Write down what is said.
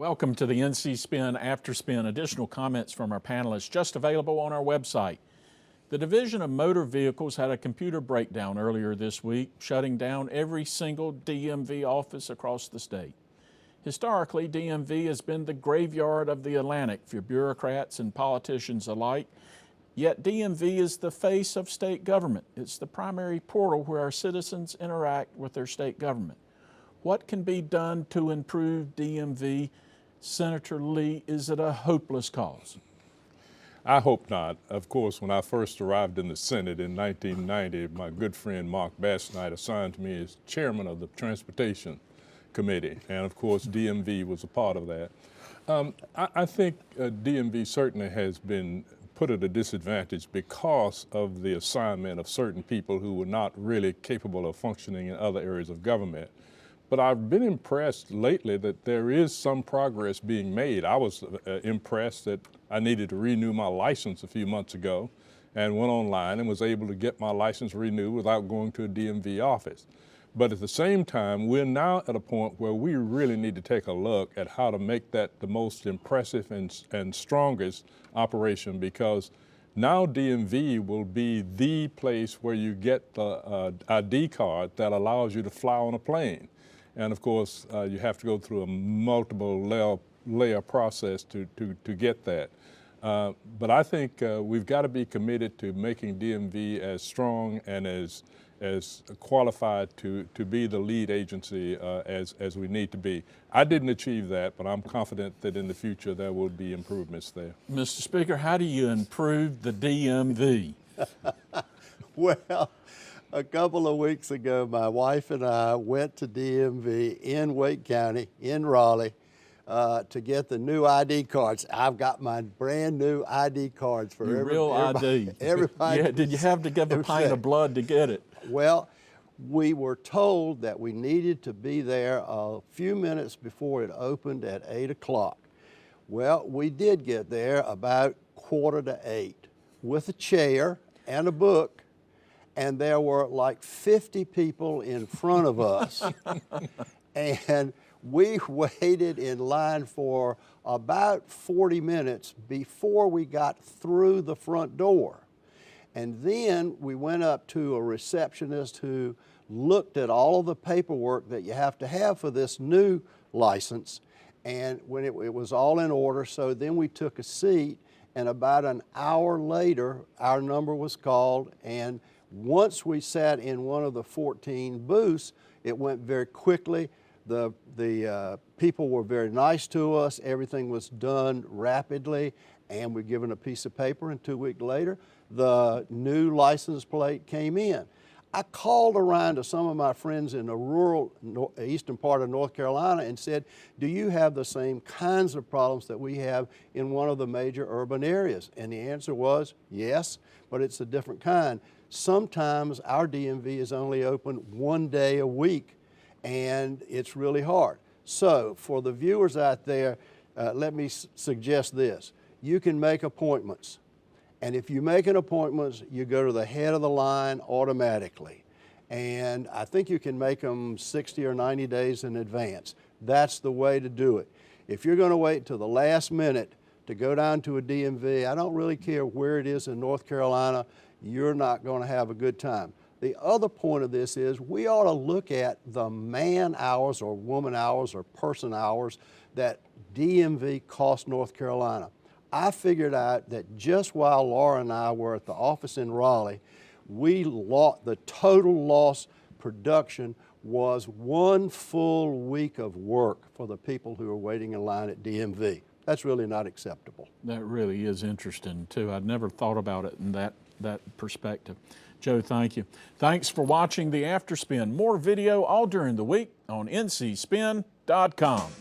Welcome to the NC Spin After Spin. Additional comments from our panelists just available on our website. The Division of Motor Vehicles had a computer breakdown earlier this week, shutting down every single DMV office across the state. Historically, DMV has been the graveyard of the Atlantic for bureaucrats and politicians alike. Yet DMV is the face of state government. It's the primary portal where our citizens interact with their state government. What can be done to improve DMV? Senator Lee, is it a hopeless cause? I hope not. Of course, when I first arrived in the Senate in 1990, my good friend Mark Bassnight assigned me as chairman of the Transportation Committee, and of course DMV was a part of that. I think DMV certainly has been put at a disadvantage because of the assignment of certain people who were not really capable of functioning in other areas of government. But I've been impressed lately that there is some progress being made. I was impressed that I needed to renew my license a few months ago and went online and was able to get my license renewed without going to a DMV office. But at the same time, we're now at a point where we really need to take a look at how to make that the most impressive and strongest operation, because now DMV will be the place where you get the ID card that allows you to fly on a plane. And of course, you have to go through a multiple layer process to get that. But I think we've got to be committed to making DMV as strong and as qualified to be the lead agency as we need to be. I didn't achieve that, but I'm confident that in the future there will be improvements there. Mr. Speaker, how do you improve the DMV? Well, a couple of weeks ago, my wife and I went to DMV in Wake County, in Raleigh, to get the new ID cards. I've got my brand new ID cards for everybody. Everybody. Yeah, did you have to give a pint of blood to get it? Well, we were told that we needed to be there a few minutes before it opened at 8 o'clock. Well, we did get there about 7:45 with a chair and a book, and there were like 50 people in front of us. And we waited in line for about 40 minutes before we got through the front door. And then we went up to a receptionist who looked at all of the paperwork that you have to have for this new license. And when it was all in order, so then we took a seat, and about an hour later, our number was called, and once we sat in one of the 14 booths, it went very quickly. The people were very nice to us. Everything was done rapidly, and we're given a piece of paper, and 2 weeks later, the new license plate came in. I called around to some of my friends in the rural eastern part of North Carolina and said, do you have the same kinds of problems that we have in one of the major urban areas? And the answer was yes, but it's a different kind. Sometimes our DMV is only open 1 day a week, and it's really hard. So for the viewers out there, let me suggest this. You can make appointments. And if you make an appointment, you go to the head of the line automatically. And I think you can make them 60 or 90 days in advance. That's the way to do it. If you're going to wait till the last minute to go down to a DMV, I don't really care where it is in North Carolina, you're not going to have a good time. The other point of this is we ought to look at the man hours or woman hours or person hours that DMV costs North Carolina. I figured out that just while Laura and I were at the office in Raleigh, the total lost production was 1 full week of work for the people who are waiting in line at DMV. That's really not acceptable. That really is interesting too. I'd never thought about it in that perspective. Joe, thank you. Thanks for watching the After Spin. More video all during the week on ncspin.com.